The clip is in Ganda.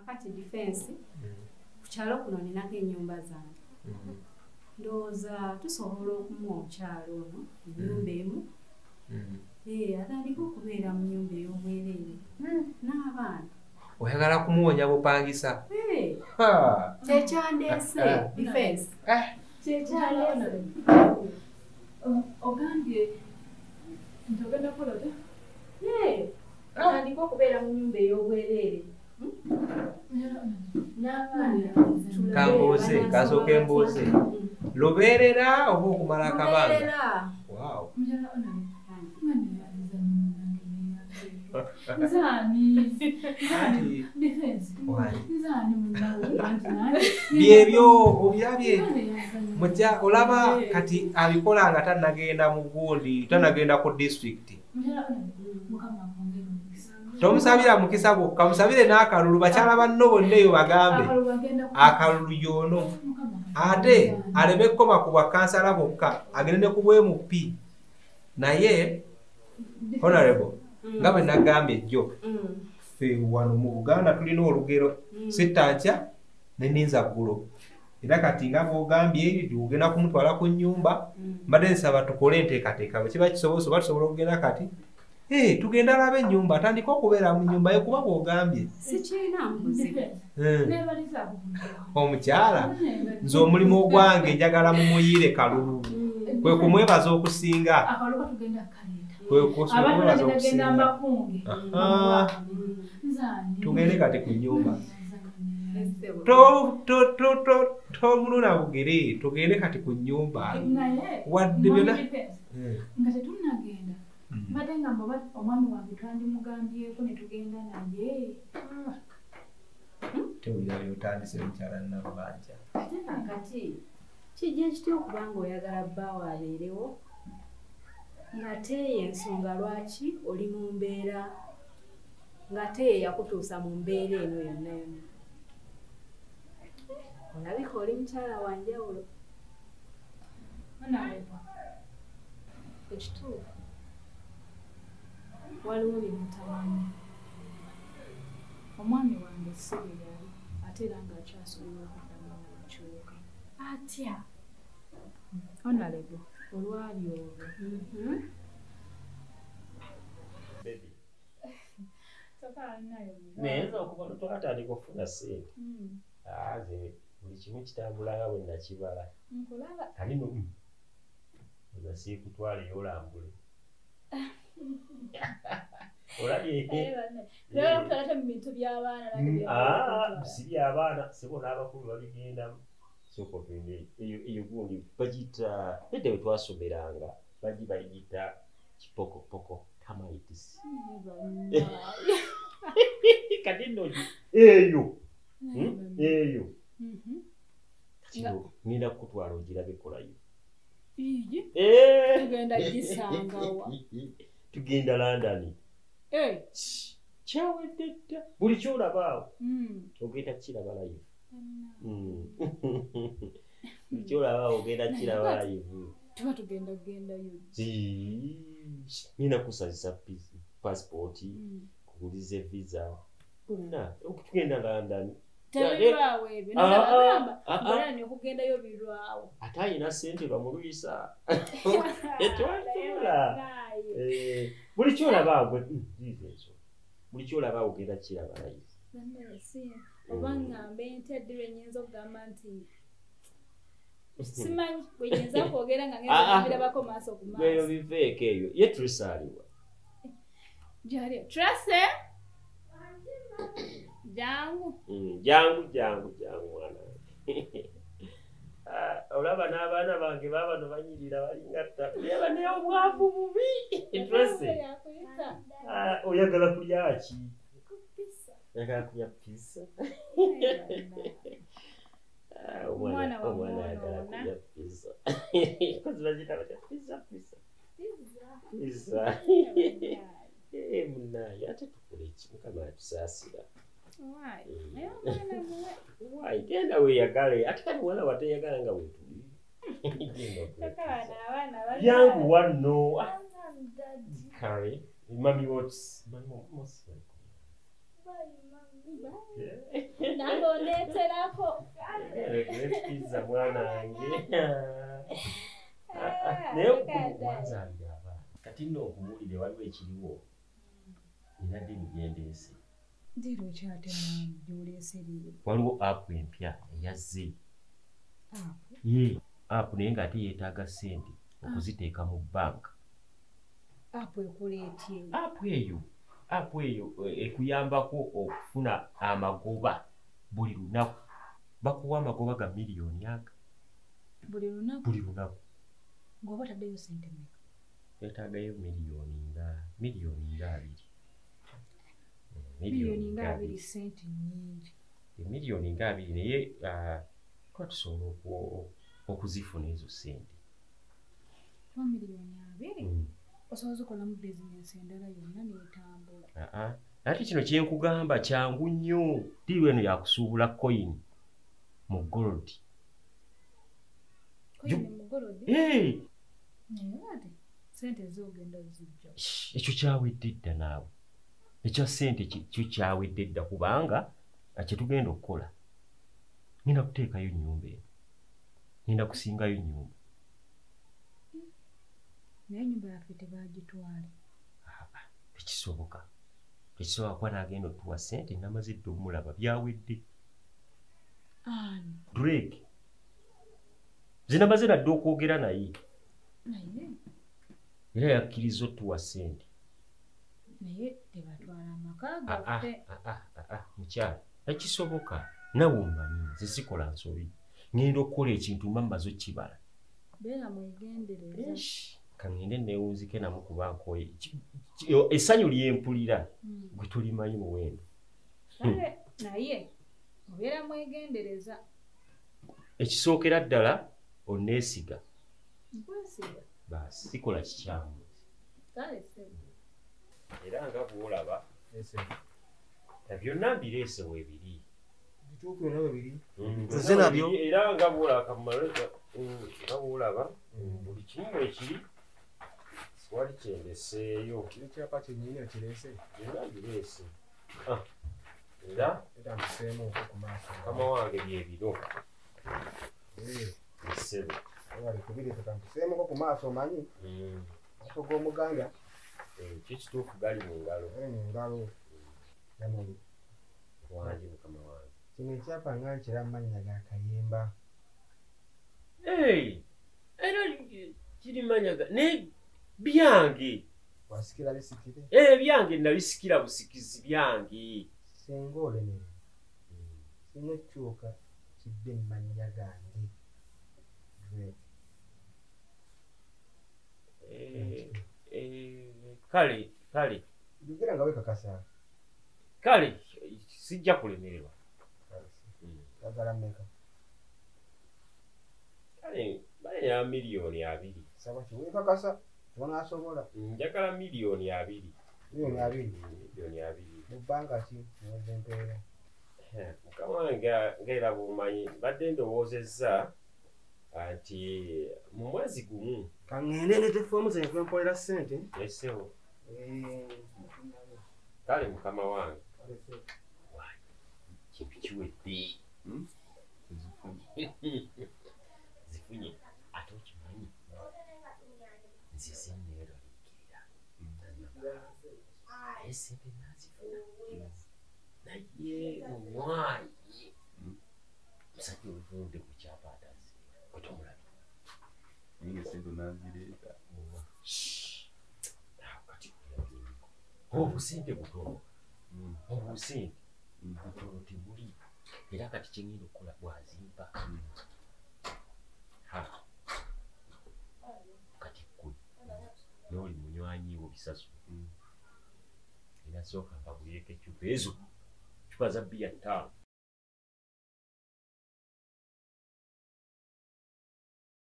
kakati defense kukyalo kuno ninako ennyumba zange ndowooza tusobola okumuwa omukyalo ono ennyumba emu atandika okubeera mu nnyumba ey'obwereere n'abaana. Oyagala kumuwonya bupangisa? Kyekyandeese defense. Kyekyandeese. Ogambye nti ogenda kukola otya? Atandika okubeera mu nnyumba ey'obwereere n'abaana. Kambuuze, kasooke mbuuze. Lubeerera oba okumala akabanga? Wow. Byebyo obyabye mujja olaba kati abikola nga tannagenda mu gundi, tannagenda ku district. Tomusabira mukisa gwokka, musabire n'akalulu bakyala banno bonna eyo bagambe akalulu yono. Ate aleme kkoma ku bwakansala bwokka agende ku bwemupi. Naye honorable nga bwe nagambye jjo ffe wano mu Buganda tulina olugero Sittanca ne Ninzaggulo. Era kati nga bw'ogambye ogenda kumutwala ku nnyumba mbadde nsaba tukole enteekateeka bwe kiba kisobola oba tusobola okugenda kati tugenda laba ennyumba atandika okubeera mu nnyumba ye kuba bw'ogambye omukyala nze omulimu ogwange njagala mumuyiire kalulu kwe kumwebaza okusinga tugende kati ku nnyumba tomuluna bugere tugende kati ku nnyumba wadde byonna nga tetunnagenda mbadde nga mboba omwami wange twandimugambyeko ne tugenda naye tewulira byotandise mukyala nnabanja ate nakati kijja kitya okubanga oyagala bbaawo abeerewo ng'ate ensonga lwaki oli mu mbeera ng'ate ye yakutuusa mu mbeera eno yonna yonna olabika oli mukyala wa njawulo ekituufu waliwo bimutamanyi omwami wange sibwe yali ate era ng'akyasobola okuddamu n'akyuka atya honorable olwali olwo nayenza okubona twatandika okufuna ssente nze buli kimu kitambulanga bwe nakibala kani oza siikutwaleyo olambule si byabaana sibo n'abakulu babigendamu sooka otwende eyo gundi bagiyita edda bwe twasomeranga bayita kipokopoko tamaitisi kati nno eyo ngenda kukutwala ogirabe ekolayo tugenda gisangawa tugenda London kyawedde dda buli kyolabaawo ogenda kiraba live buli kyolabaawo ogenda kiraba live tuba tugenda kugendayo nina kusazisa passport kuguliza visa bonna okutugenda London tebirwawo ebyo nabagamba ni okugendayo birwawo ate ayina ssente bamulwisa etwatula buli kyolabaawo ezo buli kyolabaawo ogenda kiraba live oba ngambe ntedde lwenyinza okugamba nti simanyi bwenyinza kwogera nga ngezabirabako maaso ku maaso eyo biveeko eyo ye tulisaaliwa jali trase jangu mwana olaba n'abaana bange baabano banyirira balingatta yaba naye obwavu bubi trase oyagala kulya ki oyagala kulya pizza omwana ayagala kulya pizza kozi bagita batya pizza munaye ate tukole ki mukama atusaasira wai genda weeyagale ate kati wala wateyagala nga wetuli yangu wanno kale mami what's oneeterako. Pizza mwana wange. Naye wanzaabira abaana. Kati nno okubuulire waliwo ekiriwo. Nina ddi lugendeese. Ndiro kyate mwamu gy'oleese leero. Waliwo app empya eyazze. App naye ng'ate yeetaaga ssente okuziteeka mu banka. App ekola etya? App eyo ekuyambako okufuna amagoba buli lunaku. Bakuwa amagoba ga miliyoni aga. Buli lunaku? Buli lunaku. Ng'oba otaddeyo ssente mmeka? Yeetaagayo miliyoni nga 2. Miliyoni nga 2 ssente nnyingi. Miliyoni nga 2 naye tuba tusobola okuzifuna ezo ssente. Kuba miliyoni 2? Osobola okolamu bizinensi endala yonna n'etambula. Ate kino kye nkugamba kyangu nnyo. Ddiirwa eno yakusuubula coin mu gold. Coin mu gold? Naye ate ssente z'ogenda zijja. Ekyo kyawedde dda naawe. Ekya ssente kyo kyawedde dda kubanga kye tugenda okukola. Ngenda kuteekayo nnyumba eno. Ngenda kusingayo nnyumba. Naye ennyumba yaffe tebaagitwale. Tekisoboka. Tekisoboka kuba n'agenda otuwa ssente namaze dda omulaba byawedde. Ani? Drake. Zinamaze nadde okwogera naye. Naye? Era yakkiriza otuwa ssente. Naye tebatwala amaka gaffe. Mukyala, tekisoboka. Nawe omanyi nze sikola nsobi. Ngenda okukola ekintu mamaze okkibala. Beera mwegendereza. Kangende neewunzike namu kuba nkoye. Essanyu lyempulira gwe tulimanyi muwendo. Kale naye obeera mwegendereza. Ekisookera ddala onneesiga. Nkwesiga. Baasi sikola kikyamu. Kale ssebo. Era nga bw'olaba byonna mbireese weebiri. Bituuke na weebiri. Nze nabyo. Era nga bw'olaba kamaleka nga bw'olaba buli kimu ekiri siwali kyendeseeyo. Ekyapa kyennyini kireese. Byonna mbireese. Era museemu ku maaso. Mukama wange byebiro. Ssebo. Wali kubireeta museemu ku maaso omanyi. Maaso g'omuganda. Kikituufu gali mu ngalo. Ngalo. Namuli. Wangi mukama wange. Kino ekyapa nga nkira amannya ga Kayemba. Era kiri mannya ga ne byange. Wasikira bisikire? Byange nabisikira busikizi byange. Senga olemere. Singa ekkyuka kidde mu mannya gange. Kale. Bigera nga wekakasa. Kale, sijja kulemererwa. Kagala mmeka? Kale, baya miliyoni 2. Saba kiwekakasa? Tunaasobola. Njagala miliyoni 2. Miliyoni 2? Miliyoni 2. Mu bbanga ki empeera? Mukama wange ng'era bw'omanyi mbadde ndowoozezza nti mu mwezi gumu. Kangende ndete foomu ze nkwempoolera ssente. Yesewo. Kale mukama wange. Kintu kiwedde. Zifunye ate okimanyi. Nze sinneeraliikirira. Naye ssente nazifuna. Naye omwanyi. Musajja oluvunde ku kyapa atazi. Otomulabi. Ninge ssente nazireeta. Kati obusente butono. Obusente butono tebuli. Era kati kyengenda okukola bwazimba. Kati ggwe n'oli munywanyi wo bisasu. Era sooka mbagulireko eccupa ezo. Cupa za bbiya 5.